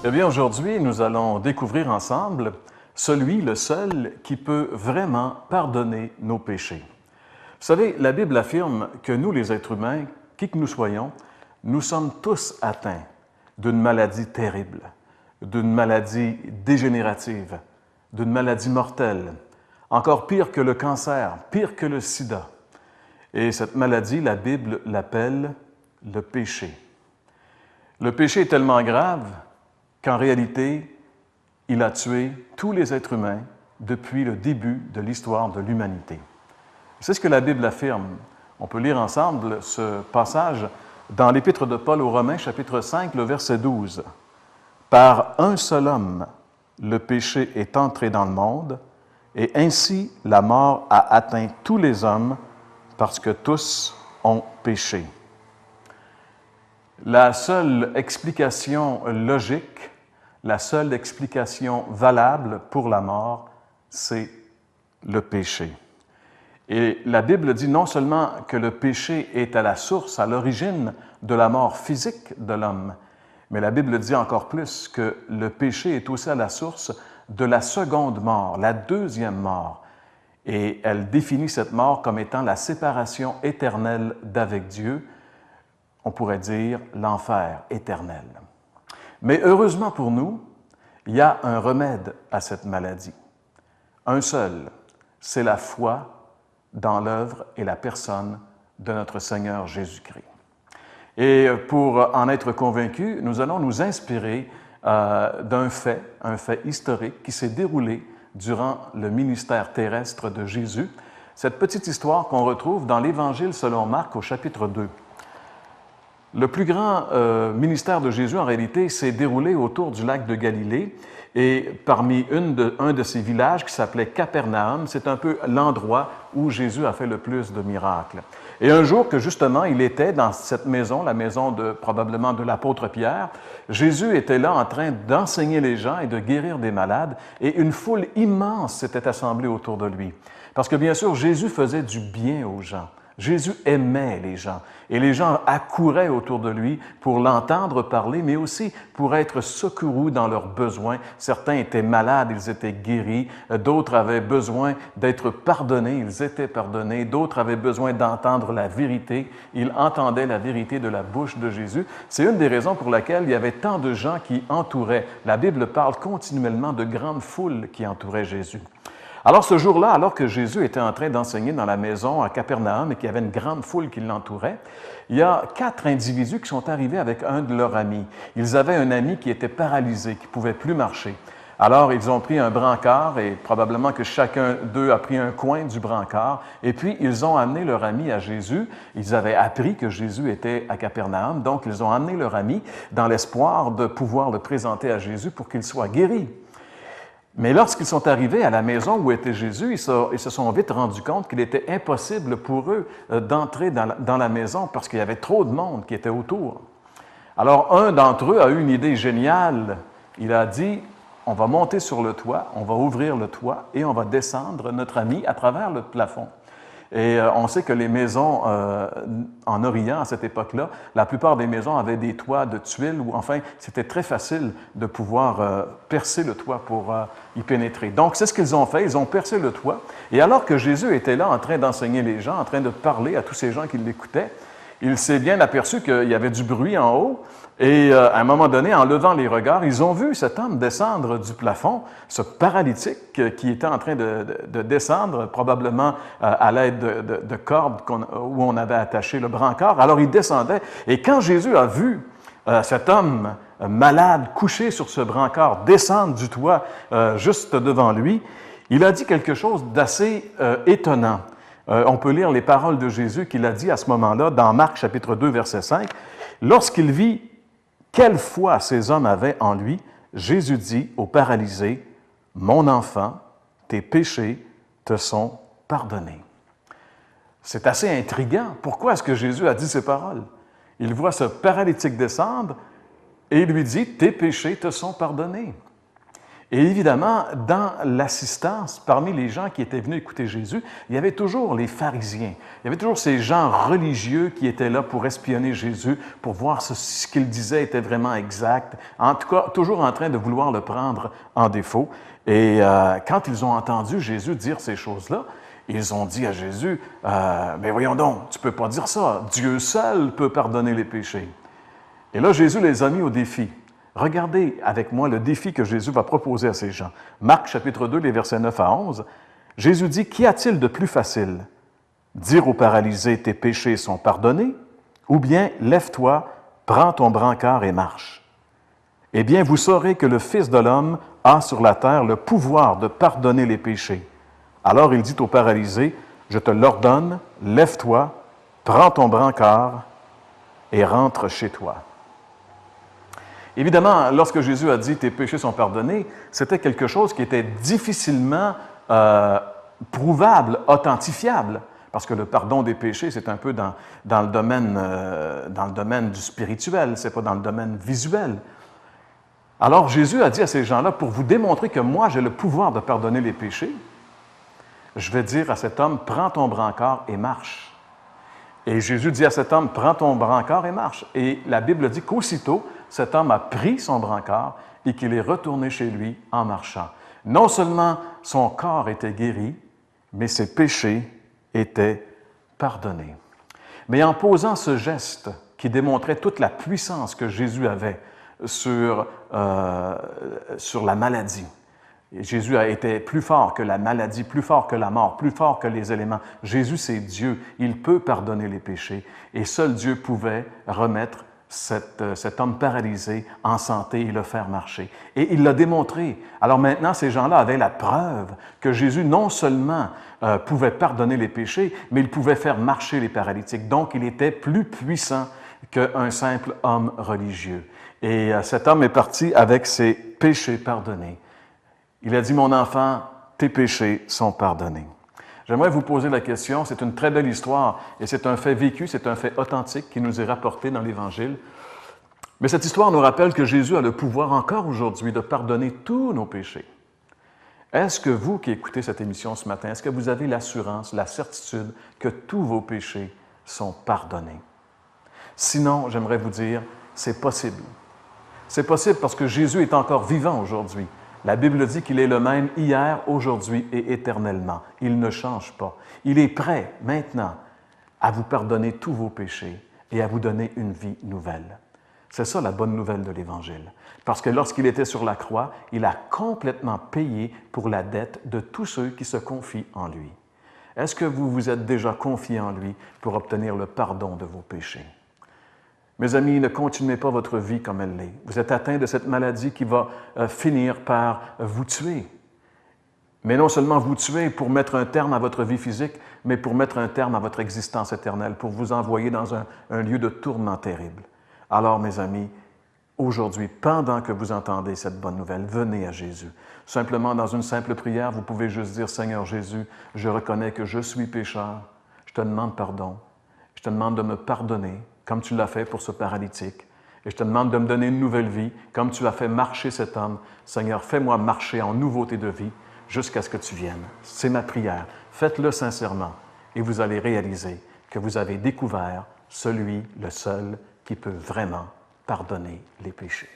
Eh bien, aujourd'hui, nous allons découvrir ensemble celui, le seul, qui peut vraiment pardonner nos péchés. Vous savez, la Bible affirme que nous, les êtres humains, qui que nous soyons, nous sommes tous atteints d'une maladie terrible, d'une maladie dégénérative, d'une maladie mortelle, encore pire que le cancer, pire que le sida. Et cette maladie, la Bible l'appelle le péché. Le péché est tellement grave qu'en réalité, il a tué tous les êtres humains depuis le début de l'histoire de l'humanité. C'est ce que la Bible affirme. On peut lire ensemble ce passage dans l'Épître de Paul aux Romains, chapitre 5, le verset 12. « Par un seul homme, le péché est entré dans le monde, et ainsi la mort a atteint tous les hommes, parce que tous ont péché. » La seule explication logique, la seule explication valable pour la mort, c'est le péché. Et la Bible dit non seulement que le péché est à la source, à l'origine de la mort physique de l'homme, mais la Bible dit encore plus que le péché est aussi à la source de la seconde mort, la deuxième mort. Et elle définit cette mort comme étant la séparation éternelle d'avec Dieu, on pourrait dire l'enfer éternel. Mais heureusement pour nous, il y a un remède à cette maladie. Un seul, c'est la foi dans l'œuvre et la personne de notre Seigneur Jésus-Christ. Et pour en être convaincus, nous allons nous inspirer d'un fait, un fait historique qui s'est déroulé durant le ministère terrestre de Jésus. Cette petite histoire qu'on retrouve dans l'Évangile selon Marc au chapitre 2. Le plus grand ministère de Jésus, en réalité, s'est déroulé autour du lac de Galilée et parmi un de ces villages qui s'appelait Capernaum, c'est un peu l'endroit où Jésus a fait le plus de miracles. Et un jour que justement il était dans cette maison, la maison probablement de l'apôtre Pierre, Jésus était là en train d'enseigner les gens et de guérir des malades et une foule immense s'était assemblée autour de lui. Parce que bien sûr, Jésus faisait du bien aux gens. Jésus aimait les gens et les gens accouraient autour de lui pour l'entendre parler, mais aussi pour être secourus dans leurs besoins. Certains étaient malades, ils étaient guéris. D'autres avaient besoin d'être pardonnés, ils étaient pardonnés. D'autres avaient besoin d'entendre la vérité. Ils entendaient la vérité de la bouche de Jésus. C'est une des raisons pour laquelle il y avait tant de gens qui entouraient. La Bible parle continuellement de grandes foules qui entouraient Jésus. Alors ce jour-là, alors que Jésus était en train d'enseigner dans la maison à Capernaum et qu'il y avait une grande foule qui l'entourait, il y a 4 individus qui sont arrivés avec un de leurs amis. Ils avaient un ami qui était paralysé, qui ne pouvait plus marcher. Alors ils ont pris un brancard et probablement que chacun d'eux a pris un coin du brancard et puis ils ont amené leur ami à Jésus. Ils avaient appris que Jésus était à Capernaum, donc ils ont amené leur ami dans l'espoir de pouvoir le présenter à Jésus pour qu'il soit guéri. Mais lorsqu'ils sont arrivés à la maison où était Jésus, ils se sont vite rendus compte qu'il était impossible pour eux d'entrer dans la maison parce qu'il y avait trop de monde qui était autour. Alors, un d'entre eux a eu une idée géniale. Il a dit, on va monter sur le toit, on va ouvrir le toit et on va descendre notre ami à travers le plafond. Et on sait que les maisons en Orient, à cette époque-là, la plupart des maisons avaient des toits de tuiles ou enfin, c'était très facile de pouvoir percer le toit pour y pénétrer. Donc, c'est ce qu'ils ont fait, ils ont percé le toit. Et alors que Jésus était là en train d'enseigner les gens, en train de parler à tous ces gens qui l'écoutaient, il s'est bien aperçu qu'il y avait du bruit en haut. Et à un moment donné, en levant les regards, ils ont vu cet homme descendre du plafond, ce paralytique qui était en train de descendre, probablement à l'aide de cordes où on avait attaché le brancard. Alors il descendait, et quand Jésus a vu cet homme malade couché sur ce brancard descendre du toit juste devant lui, il a dit quelque chose d'assez étonnant. On peut lire les paroles de Jésus qu'il a dit à ce moment-là dans Marc chapitre 2, verset 5. Lorsqu'il vit quelle foi ces hommes avaient en lui, Jésus dit au paralysé, « Mon enfant, tes péchés te sont pardonnés. » C'est assez intriguant. Pourquoi est-ce que Jésus a dit ces paroles? Il voit ce paralytique descendre et il lui dit, « Tes péchés te sont pardonnés. » Et évidemment, dans l'assistance, parmi les gens qui étaient venus écouter Jésus, il y avait toujours les pharisiens. Il y avait toujours ces gens religieux qui étaient là pour espionner Jésus, pour voir si ce qu'il disait était vraiment exact. En tout cas, toujours en train de vouloir le prendre en défaut. Et quand ils ont entendu Jésus dire ces choses-là, ils ont dit à Jésus, « Mais voyons donc, tu ne peux pas dire ça. Dieu seul peut pardonner les péchés. » Et là, Jésus les a mis au défi. Regardez avec moi le défi que Jésus va proposer à ces gens. Marc chapitre 2, les versets 9 à 11. Jésus dit, « Qu'y a-t-il de plus facile? Dire au paralysé, tes péchés sont pardonnés, ou bien, lève-toi, prends ton brancard et marche. Eh bien, vous saurez que le Fils de l'homme a sur la terre le pouvoir de pardonner les péchés. Alors il dit au paralysé, je te l'ordonne, lève-toi, prends ton brancard et rentre chez toi. » Évidemment, lorsque Jésus a dit « tes péchés sont pardonnés », c'était quelque chose qui était difficilement prouvable, authentifiable, parce que le pardon des péchés, c'est un peu dans le domaine du spirituel, ce n'est pas dans le domaine visuel. Alors Jésus a dit à ces gens-là, pour vous démontrer que moi j'ai le pouvoir de pardonner les péchés, je vais dire à cet homme, prends ton brancard et marche. Et Jésus dit à cet homme, prends ton brancard et marche. Et la Bible dit qu'aussitôt, cet homme a pris son brancard et qu'il est retourné chez lui en marchant. Non seulement son corps était guéri, mais ses péchés étaient pardonnés. Mais en posant ce geste qui démontrait toute la puissance que Jésus avait sur la maladie, et Jésus a été plus fort que la maladie, plus fort que la mort, plus fort que les éléments. Jésus, c'est Dieu. Il peut pardonner les péchés. Et seul Dieu pouvait remettre cet homme paralysé en santé et le faire marcher. Et il l'a démontré. Alors maintenant, ces gens-là avaient la preuve que Jésus non seulement pouvait pardonner les péchés, mais il pouvait faire marcher les paralytiques. Donc, il était plus puissant qu'un simple homme religieux. Et cet homme est parti avec ses péchés pardonnés. Il a dit, mon enfant, tes péchés sont pardonnés. J'aimerais vous poser la question, c'est une très belle histoire et c'est un fait vécu, c'est un fait authentique qui nous est rapporté dans l'Évangile. Mais cette histoire nous rappelle que Jésus a le pouvoir encore aujourd'hui de pardonner tous nos péchés. Est-ce que vous qui écoutez cette émission ce matin, est-ce que vous avez l'assurance, la certitude que tous vos péchés sont pardonnés? Sinon, j'aimerais vous dire, c'est possible. C'est possible parce que Jésus est encore vivant aujourd'hui. La Bible dit qu'il est le même hier, aujourd'hui et éternellement. Il ne change pas. Il est prêt maintenant à vous pardonner tous vos péchés et à vous donner une vie nouvelle. C'est ça la bonne nouvelle de l'Évangile. Parce que lorsqu'il était sur la croix, il a complètement payé pour la dette de tous ceux qui se confient en lui. Est-ce que vous vous êtes déjà confié en lui pour obtenir le pardon de vos péchés? Mes amis, ne continuez pas votre vie comme elle l'est. Vous êtes atteint de cette maladie qui va finir par vous tuer. Mais non seulement vous tuer pour mettre un terme à votre vie physique, mais pour mettre un terme à votre existence éternelle, pour vous envoyer dans un lieu de tourment terrible. Alors, mes amis, aujourd'hui, pendant que vous entendez cette bonne nouvelle, venez à Jésus. Simplement, dans une simple prière, vous pouvez juste dire, « Seigneur Jésus, je reconnais que je suis pécheur. Je te demande pardon. Je te demande de me pardonner, comme tu l'as fait pour ce paralytique. Et je te demande de me donner une nouvelle vie, comme tu as fait marcher cet homme. Seigneur, fais-moi marcher en nouveauté de vie jusqu'à ce que tu viennes. » C'est ma prière. Faites-le sincèrement et vous allez réaliser que vous avez découvert celui, le seul, qui peut vraiment pardonner les péchés.